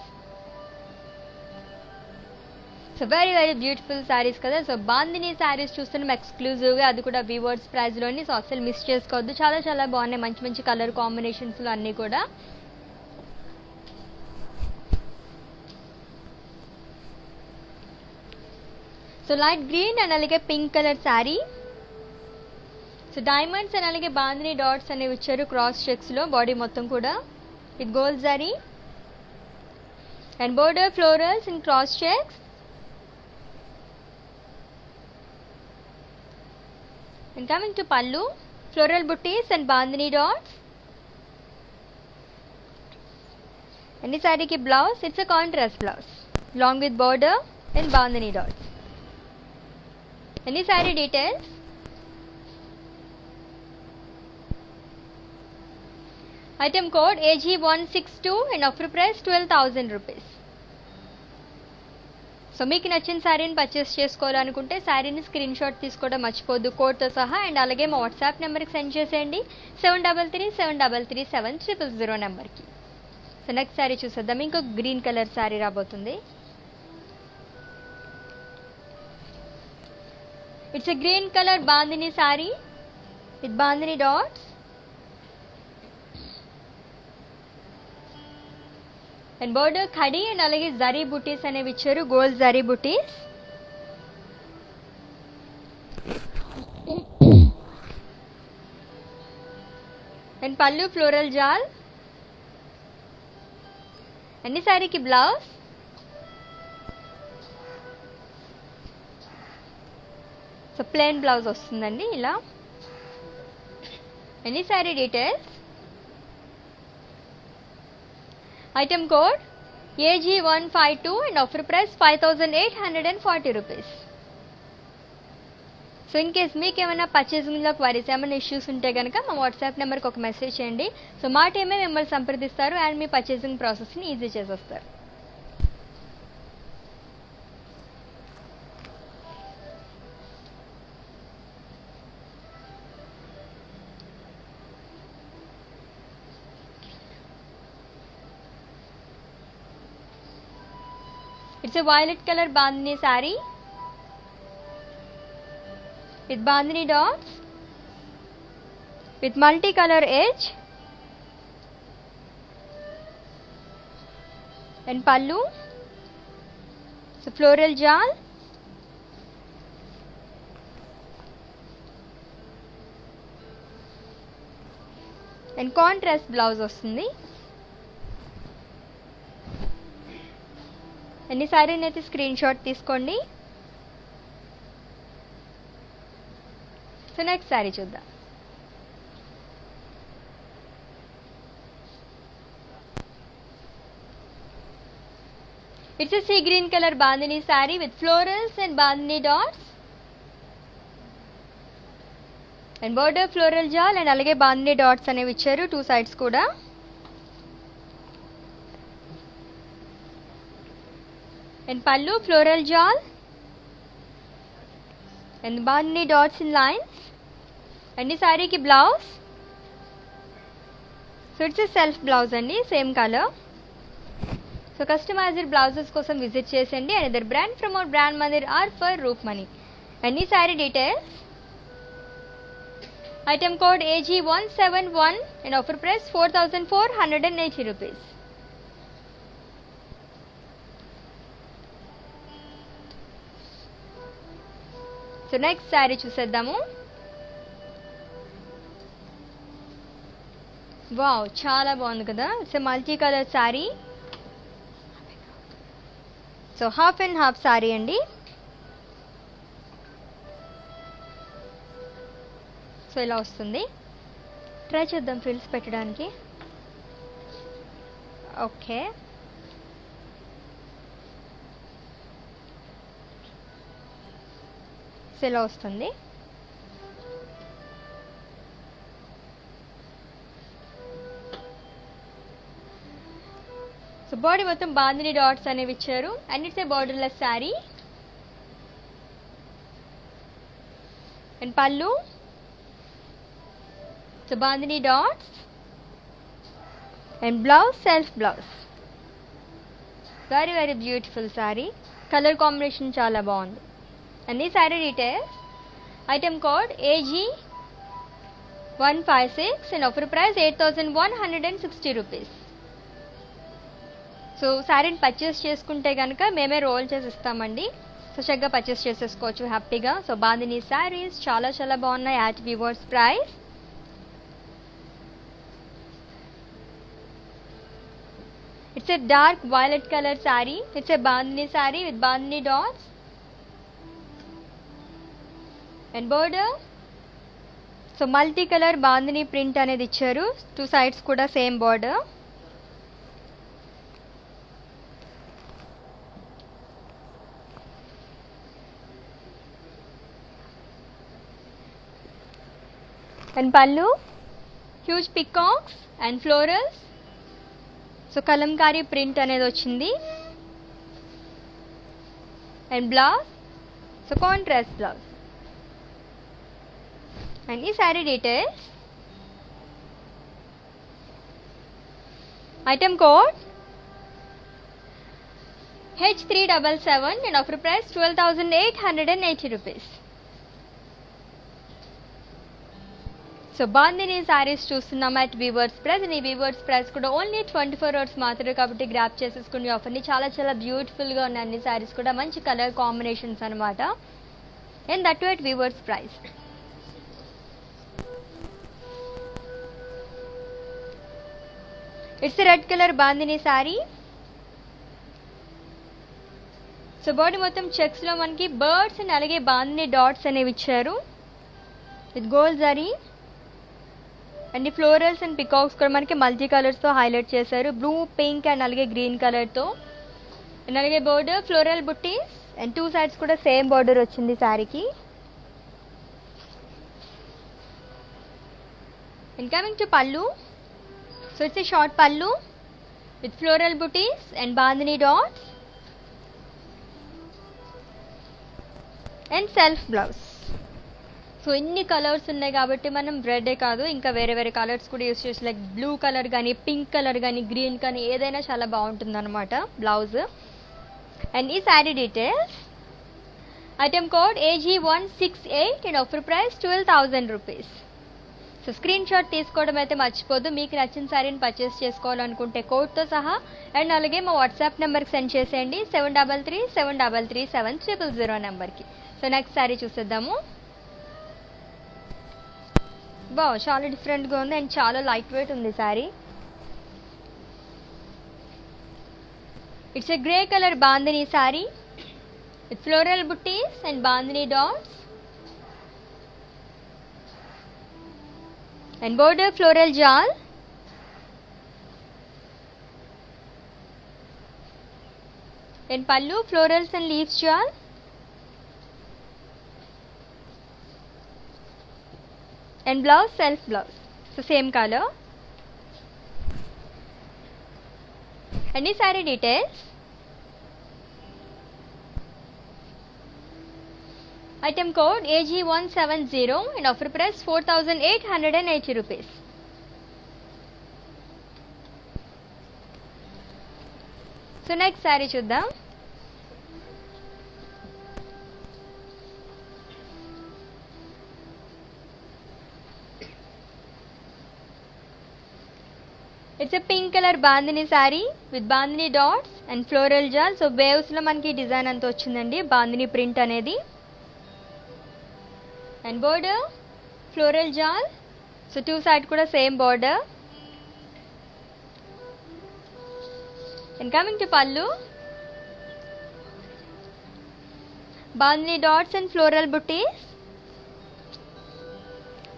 S1: So very very beautiful saris కదా. So bandhani saris చూస్తున్నాం ఎక్స్క్లూజివ్గా, అది కూడా weavers ప్రైస్లోని. So అసలు miss చేసుకోవద్దు, చాలా చాలా బాగున్నాయి, మంచి మంచి కలర్ కాంబినేషన్స్లో అన్నీ కూడా. సో లైట్ గ్రీన్ అండ్ అలాగే pink colour sari. So diamonds and అలాగే బాందిని డాట్స్ అనేవి ఇచ్చారు క్రాస్ చెక్స్లో, బాడీ మొత్తం కూడా with gold zari and border florals in cross checks. And coming to pallu, floral booties and bandhani dots. And this saree ki blouse, it's a contrast blouse, long with border and bandhani dots. And this saree details, item code AG162 and offer price 12,000 rupees. So మీకు నచ్చిన శారీని purchase చేసుకోవాలనుకుంటే శారీని screen shot తీసుకోవడం మర్చిపోద్దు కోడ్తో సహా. And అలాగే మా వాట్సాప్ నెంబర్కి సెండ్ చేసేయండి 7337337000 నెంబర్కి. సో నెక్స్ట్ శారీ చూసేద్దాం. ఇంకొక గ్రీన్ కలర్ శారీ రాబోతుంది. It's a green colour bandhani sari with bandhani dots and border khadi and అలాగే జరీ బుటీస్ అనేవి ఇచ్చారు, gold zari buttis. And pallu floral jaal. And ఈ శారీకి బ్లౌజ్, సో ప్లెయిన్ బ్లౌజ్ వస్తుందండి ఇలా. అండ్ ఈ sari details, item code AG152 and offer price 5,840 rupees. So in case మీకు ఏమైనా పర్చేసింగ్లో క్వైరీస్ ఏమైనా ఇష్యూస్ ఉంటే కనుక మా వాట్సాప్ నెంబర్కి ఒక మెసేజ్ చేయండి. సో మా టీమే మిమ్మల్ని సంప్రదిస్తారు అండ్ మీ పర్చేసింగ్ ప్రాసెస్ని ఈజీ చేసేస్తారు. It's a violet color bandhani saree with bandhani dots with multicolor edge and pallu, so floral jal, and contrast blouse వస్తుంది. అన్ని శారీని అయితే స్క్రీన్ షాట్ తీసుకోండి. సో నెక్స్ట్ శారీ చూద్దాం. It's a sea green color bandhani saree with florals and bandhani dots and border floral jal and alage bandhani dots అనేవి ఇచ్చారు two sides కూడా. and pallu floral jal and bandhani dots in lines and ఈ సారీకి blouse. So it's self blouse అండి, same colour. So customised blouses కోసం visit చేసండి. And either brand from our brand Mandir are for roof money. And ఈ sari details, item code AG171 and offer price 4480 rupees. So next sari చూసేద్దాము. Wow, చాలా బాగుంది కదా. It's multi colour sari. So half and half sari అండి. So ఇలా వస్తుంది. Try చేద్దాం frills పెట్టడానికి. ఓకే, సో ఇలా వస్తుంది. సో బాడీ మొత్తం బాందిని డాట్స్ అనేవి ఇచ్చారు. And it's a borderless sari. And pallu, so bandhani dots and blouse self blouse. Very very beautiful sari. Colour combination చాలా బాగుంది. అండ్ ఈ sari details, item code AG156 and offer price 8160 rupees. So శారీని purchase చేసుకుంటే కనుక మేమే రోల్ చేసి ఇస్తామండి. సో చక్కగా పర్చేస్ చేసేసుకోవచ్చు హ్యాపీగా. సో బాందిని శారీస్ చాలా చాలా బాగున్నాయి at weavers price. It's a dark violet colour sari. It's a bandhani sari with bandhani dots and border. So multi colour bandhani print అనేది ఇచ్చారు. టూ సైడ్స్ కూడా same border. And pallu, huge peacocks and florals. So Kalamkari print అనేది వచ్చింది. And blouse, so contrast blouse. And ఈ sari details, item code H377 and offer price 12,880 rupees. So bandhani saris చూస్తున్నాం at weavers price. ఈ weavers price కూడా only 24 hours మాత్రమే కాబట్టి grab చేసేసుకుని ఆఫర్ని. చాలా చాలా బ్యూటిఫుల్గా ఉన్నాయి అన్ని శారీస్ కూడా. మంచి కలర్ కాంబినేషన్స్ అనమాట. And that to at weavers price. It's red colour bandhani sari. So body మొత్తం చెక్స్లో మనకి బర్డ్స్ అండ్ అలాగే బాందిని డాట్స్ అనేవి ఇచ్చారు విత్ గోల్డ్ జరీ. అండ్ ఈ ఫ్లోరల్స్ అండ్ పికాక్స్ కూడా మనకి మల్టీ కలర్స్తో హైలైట్ చేశారు. బ్లూ, పింక్ అండ్ అలాగే గ్రీన్ కలర్తో. అండ్ అలాగే border floral buttis and two sides కూడా సేమ్ బోర్డర్ వచ్చింది శారీకి. And coming to pallu, so it's a short pallu with floral buttis and bandhani dots and self blouse. So ఇన్ని colours ఉన్నాయి కాబట్టి మనం రెడే కాదు ఇంకా వేరే వేరే కలర్స్ కూడా యూస్ చేసి, లైక్ బ్లూ కలర్ కానీ, పింక్ కలర్ కానీ, గ్రీన్ కానీ ఏదైనా చాలా బాగుంటుంది అనమాట బ్లౌజ్. అండ్ ఈ sari details, item code AG168 and offer price 12,000 rupees. So screen shot తీసుకోవడం అయితే మర్చిపోద్దు. మీకు నచ్చిన శారీని పర్చేస్ చేసుకోవాలనుకుంటే కోడ్తో సహా. అండ్ అలాగే మా వాట్సాప్ నెంబర్కి సెండ్ చేసేయండి 7337337000 నెంబర్కి. సో నెక్స్ట్ శారీ చూసేద్దాము. చాలా డిఫరెంట్గా ఉంది అండ్ చాలా లైట్ వెయిట్ ఉంది sari. It's a grey colour bandhani sari with floral buttis and bandhani dots and border floral jal and pallu florals and leaves jal and blouse self blouse, so same color. Any saree details? Item code AG170 and offer price 4880 rupees. So next saree చూద్దాం. It's a pink color bandhani saree with bandhani dots and floral jal. So waves లో మనకి design అంతా వచ్చిందండి, bandhani print అనేది. And border floral jal, so two side kuda same border. And coming to pallu, bandhani dots and floral booties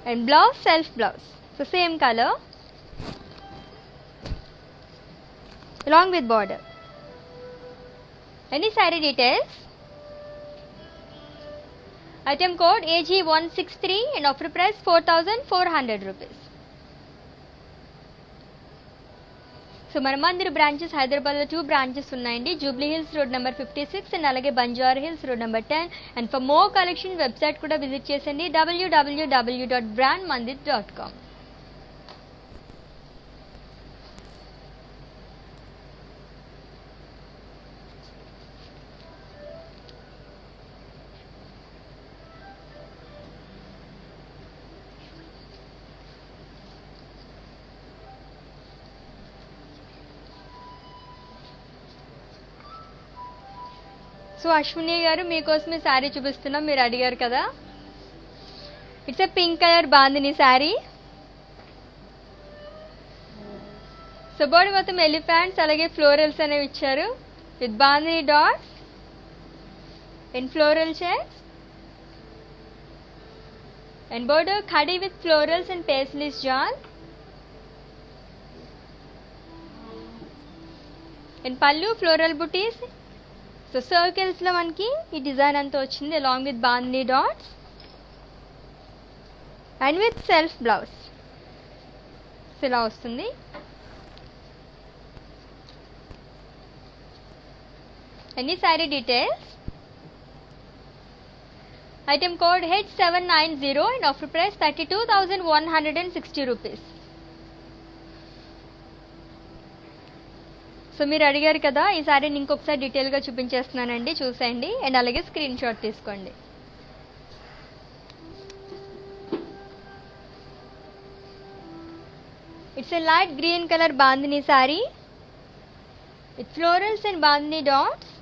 S1: and blouse self blouse, so same color along with border. Any saree details? Item code AG163 and offer price 4400 rupees. So మన Mandir branches హైదరాబాద్లో 2 branches ఉన్నాయండి. Jubilee Hills road number 56 and అలాగే Banjara Hills road number 10. And for more collection website కూడా visit చేసండి www.brandmandir.com. So Ashwini garu మీకోసమే శారీ చూపిస్తున్నాం, మీరు అడిగారు కదా. It's a pink colour bandhani sari. So body మొత్తం ఎలిఫెంట్స్ అలాగే ఫ్లోరల్స్ అనేవి ఇచ్చారు with bandhani dots in floral checks and border khadi with florals and paisleys జాల్ అండ్ పల్లు ఫ్లోరల్ బుటీస్. సో సర్కిల్స్లో మనకి ఈ డిజైన్ అంతా వచ్చింది along with bandhani dots and with self blouse. So ఇలా వస్తుంది. Any sari details? Item code H790 and offer price 32,160 rupees. So మీరు అడిగారు కదా, ఈ సారీని ఇంకొకసారి డీటెయిల్గా చూపించేస్తున్నానండి, చూసేయండి అండ్ అలాగే స్క్రీన్ షాట్ తీసుకోండి. It's a light green colour bandhani sari with florals and bandhani dots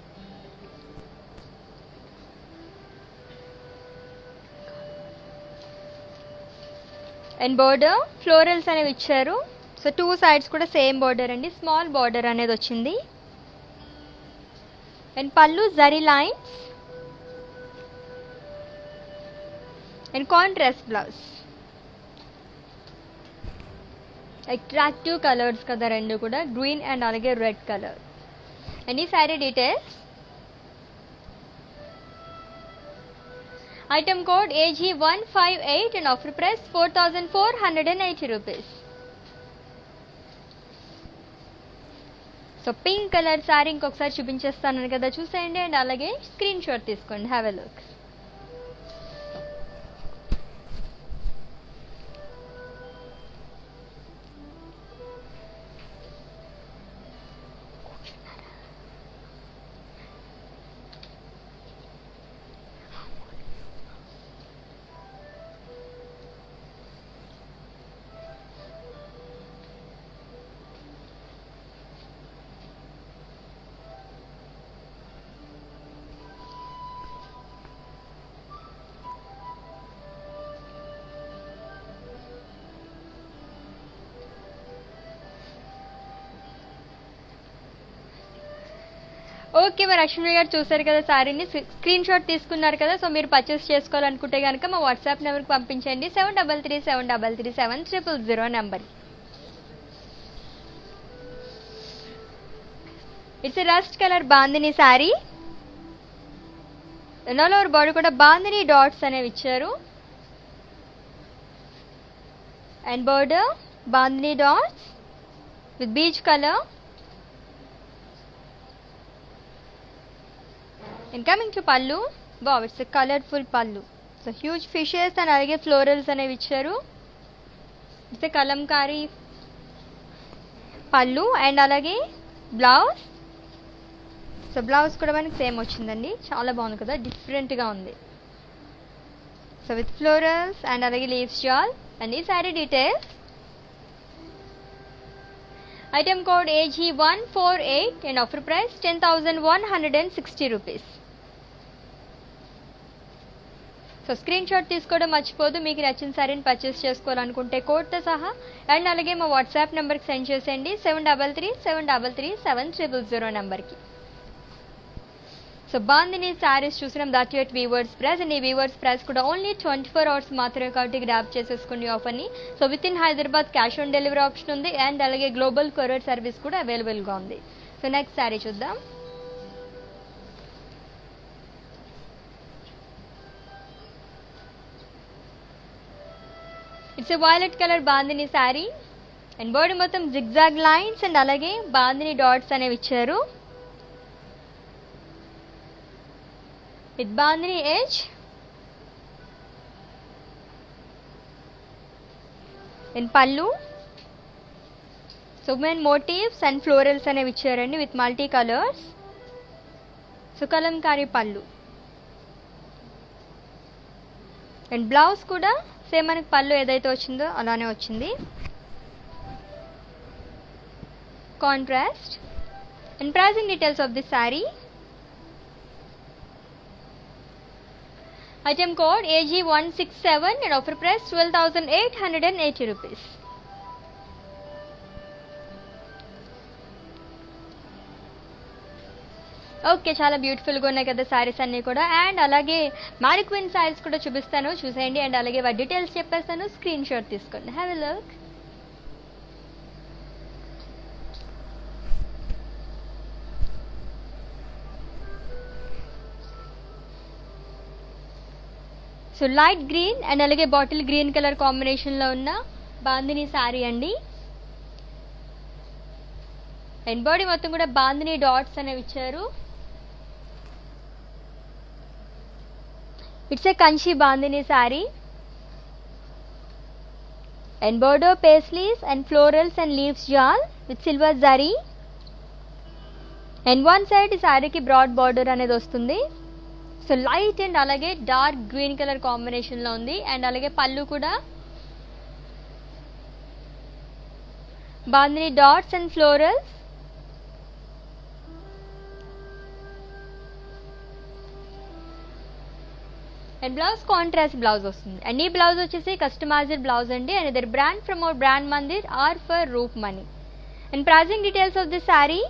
S1: and border florals అనేవి ఇచ్చారు. సో 2 సైడ్స్ కూడా సేమ్ బార్డర్ అండి, స్మాల్ బార్డర్ అనేది వచ్చింది. అండ్ పళ్ళు zari lines and contrast blouse. Attractive colours కదా రెండు కూడా, గ్రీన్ అండ్ అలాగే రెడ్ కలర్. అండ్ ఈ sari details? Item code AG158 and offer price 4,480 rupees. So pink colour sari ఇంకొకసారి చూపించేస్తాను కదా, చూసేయండి అండ్ అలాగే స్క్రీన్ షాట్ తీసుకోండి. Have a look. ఓకే, మరి అశ్విని గారు చూసారు కదా శారీని, స్క్రీన్ షాట్ తీసుకున్నారు కదా. సో మీరు పర్చేస్ చేసుకోవాలనుకుంటే కనుక మా వాట్సాప్ నెంబర్కి పంపించండి 7337337000 number. It's rust colour bandhani sari. All over body కూడా బాందిని డాట్స్ అనేవి ఇచ్చారు. And border bandhani dots with beach colour. And coming to పళ్ళు, వావ్ ఇట్స్ కలర్ఫుల్ పళ్ళు. సో హ్యూజ్ ఫిషెస్ అండ్ అలాగే ఫ్లోరల్స్ అనేవి ఇచ్చారు. ఇట్స్ కలంకారీ పళ్ళు అండ్ అలాగే బ్లౌజ్. సో బ్లౌజ్ కూడా మనకి సేమ్ వచ్చిందండి, చాలా బాగుంది కదా, డిఫరెంట్గా ఉంది. సో విత్ ఫ్లోరల్స్ అండ్ అలాగే లీవ్స్ జాల్. అండ్ ఈ sari details, item code AG148 and offer price 10,160 rupees. So screen shot తీసుకోవడం మర్చిపోదు. మీకు నచ్చిన శారీని పర్చేస్ చేసుకోవాలనుకుంటే కోడ్తో సహా అండ్ అలాగే మా వాట్సాప్ నెంబర్కి సెండ్ చేసేయండి 7337337000 నెంబర్కి. సో బాందిని శారీస్ చూసినాం, that you at weavers price. And ఈ వీవర్స్ ప్రైస్ కూడా ఓన్లీ 24 అవర్స్ మాత్రమే కాబట్టి గ్రాప్ చేసేసుకుని ఆఫర్ని. So with in Hyderabad cash on delivery option ఉంది అండ్ అలాగే గ్లోబల్ కొరియర్ సర్వీస్ కూడా అవైలబుల్గా ఉంది. సో నెక్స్ట్ శారీ చూద్దాం. It's a violet colour bandhani sari. And body మొత్తం జిగ్జాగ్ లైన్స్ అండ్ అలాగే బాందిని డాట్స్ అనేవి ఇచ్చారు. With bandhani edge and pallu. So main motifs and florals అనేవి ఇచ్చారండి with multi colours. So Kalamkari పళ్ళు అండ్ బ్లౌజ్ కూడా సేమ్ మనకి పళ్ళు ఏదైతే వచ్చిందో అలానే వచ్చింది, contrast. And pricing details of this sari, item code AG167 and offer price 12,880 rupees. Okay, చాలా బ్యూటిఫుల్గా ఉన్నాయి కదా శారీస్ అన్నీ కూడా. అండ్ అలాగే మ్యారిక్విన్ శారీస్ కూడా చూపిస్తాను, చూసేయండి. అండ్ అలాగే వాటి డీటెయిల్స్ చెప్పేస్తాను, స్క్రీన్ షాట్ తీసుకోండి. Have a look. So light green and అలాగే బాటిల్ గ్రీన్ కలర్ కాంబినేషన్లో ఉన్న బాందిని శారీ అండి. అండ్ బాడీ మొత్తం కూడా బాందిని డాట్స్ అనేవి ఇచ్చారు. It's a Kanchi bandhani sari. And border paisleys and florals and leaves jaal with silver zari. And one side ఈ శారీకి బ్రాడ్ బార్డర్ అనేది వస్తుంది. సో లైట్ అండ్ అలాగే డార్క్ గ్రీన్ కలర్ కాంబినేషన్లో ఉంది. అండ్ అలాగే పళ్ళు కూడా bandhani dots and florals. And blouse contrast blouse వస్తుంది. అండ్ ఈ బ్లౌజ్ వచ్చేసి కస్టమైజ్డ్ బ్లౌజ్ అండి. And either brand from our brand Mandir are for roof money. And pricing details of this sari,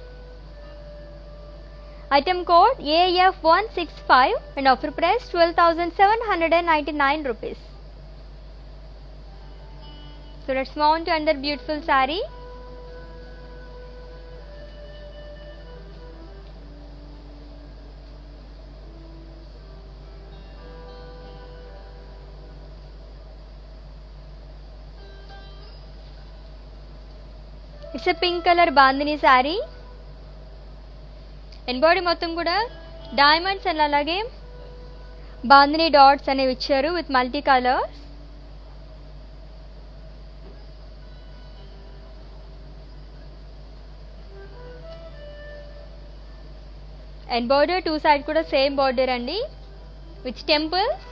S1: item code AF165 and offer price 12,799 rupees. So let's move on to another beautiful saree. It's a pink color bandhani saree. And body మొత్తం కూడా diamonds and అలాగే bandhani dots అనేవి ఇచ్చారు with multi colours. And border two side కూడా same border అండి with temples.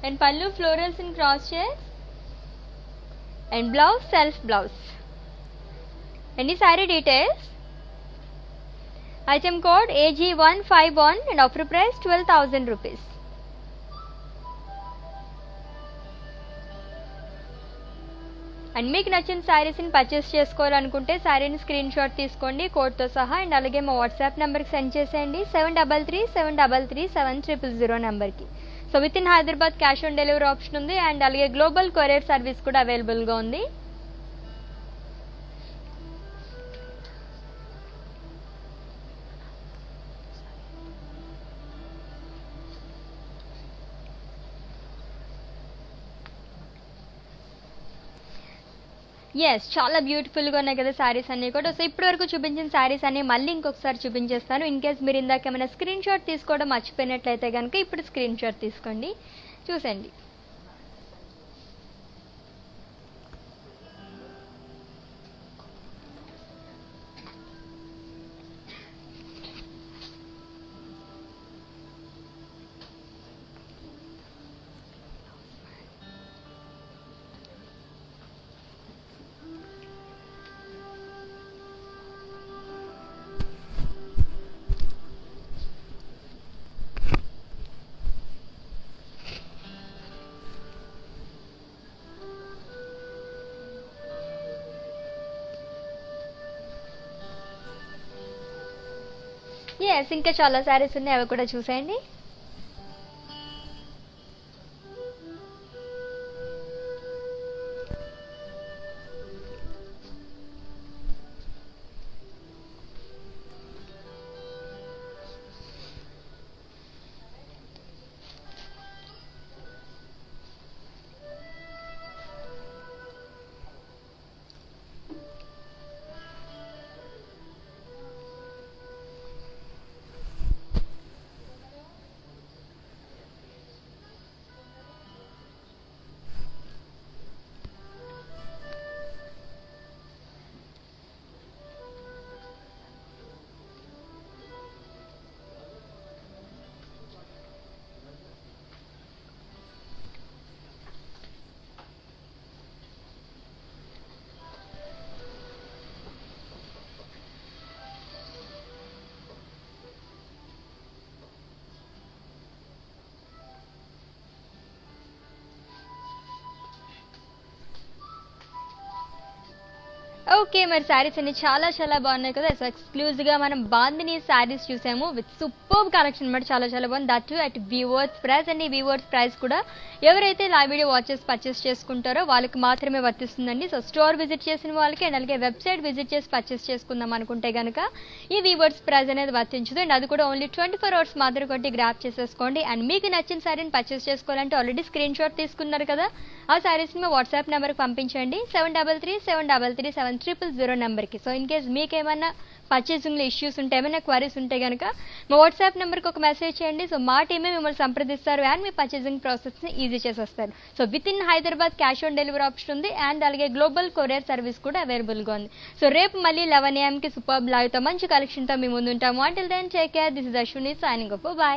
S1: And pallu florals in cross checks and blouse self blouse. Any saree details, item code AG151 and offer price 12,000 rupees. And మీకు నచ్చిన శారీస్ని purchase చేసుకోవాలనుకుంటే శారీని screen shot తీసుకోండి కోడ్తో సహా, and అలాగే మా వాట్సాప్ నెంబర్కి సెండ్ చేసేయండి 7337337000 నెంబర్కి. So with in Hyderabad cash on delivery option ఉంది, అండ్ అలాగే గ్లోబల్ కొరియర్ సర్వీస్ కూడా అవైలబుల్గా ఉంది. ఎస్, చాలా బ్యూటిఫుల్గా ఉన్నాయి కదా శారీస్ అన్నీ కూడా. సో ఇప్పటి వరకు చూపించిన శారీస్ అన్నీ మళ్ళీ ఇంకొకసారి చూపించేస్తాను. ఇన్ కేస్ మీరు ఇందాక ఏమైనా స్క్రీన్ షాట్ తీసుకోవడం మర్చిపోయినట్లయితే కనుక ఇప్పుడు స్క్రీన్ షాట్ తీసుకోండి, చూసండి. ఎస్, ఇంకా చాలా శారీస్ ఉన్నాయి, అవి కూడా చూసేయండి. ఓకే, మరి శారీస్ అన్ని చాలా చాలా బాగున్నాయి కదా. సో ఎక్స్క్లూజివ్గా మనం బాందిని శారీస్ చూసాము విత్ సూపర్ కలెక్షన్ అనమాట, చాలా చాలా బాగుంది. That to at viewers price. And ఈ వ్యూవర్స్ ప్రైస్ కూడా ఎవరైతే లైవ్ వీడియో వాచెస్ పర్చేస్ చేసుకుంటారో వాళ్ళకి మాత్రమే వర్తిస్తుందండి. సో స్టోర్ విజిట్ చేసిన వాళ్ళకి అండ్ అలాగే వెబ్సైట్ విజిట్ చేసి పర్చేస్ చేసుకుందాం అనుకుంటే కనుక ఈ వ్యూవర్స్ ప్రైస్ అనేది వర్తించదు. అండ్ అది కూడా ఓన్లీ 24 hours మాత్రం కొట్టి గ్రాప్ చేసేసుకోండి. అండ్ మీకు నచ్చిన శారీని పర్చేస్ చేసుకోవాలంటే ఆల్రెడీ స్క్రీన్ షాట్ తీసుకున్నారు కదా, ఆ శారీస్ని మా వాట్సాప్ నెంబర్కి పంపించండి 7337337000 నెంబర్కి. సో ఇన్ కేస్ మీకు ఏమైనా పర్చేసింగ్లో ఇష్యూస్ ఉంటే, ఏమైనా క్వరీస్ ఉంటే కనుక మా వాట్సాప్ నెంబర్కి ఒక మెసేజ్ చేయండి. సో మా టీమే మిమ్మల్ని సంప్రదిస్తారు అండ్ మీ పర్చేసింగ్ ప్రాసెస్ని ఈజీ చేసేస్తారు. So with in Hyderabad cash on delivery option ఉంది, అండ్ అలాగే గ్లోబల్ కొరియర్ సర్వీస్ కూడా అవైలబుల్గా ఉంది. సో రేపు మళ్ళీ 11 AM సూపర్ లైవ్తో మంచి కలెక్షన్తో మీ ముందు ఉంటాము. Until then take care, this is Ashwini signing off, by.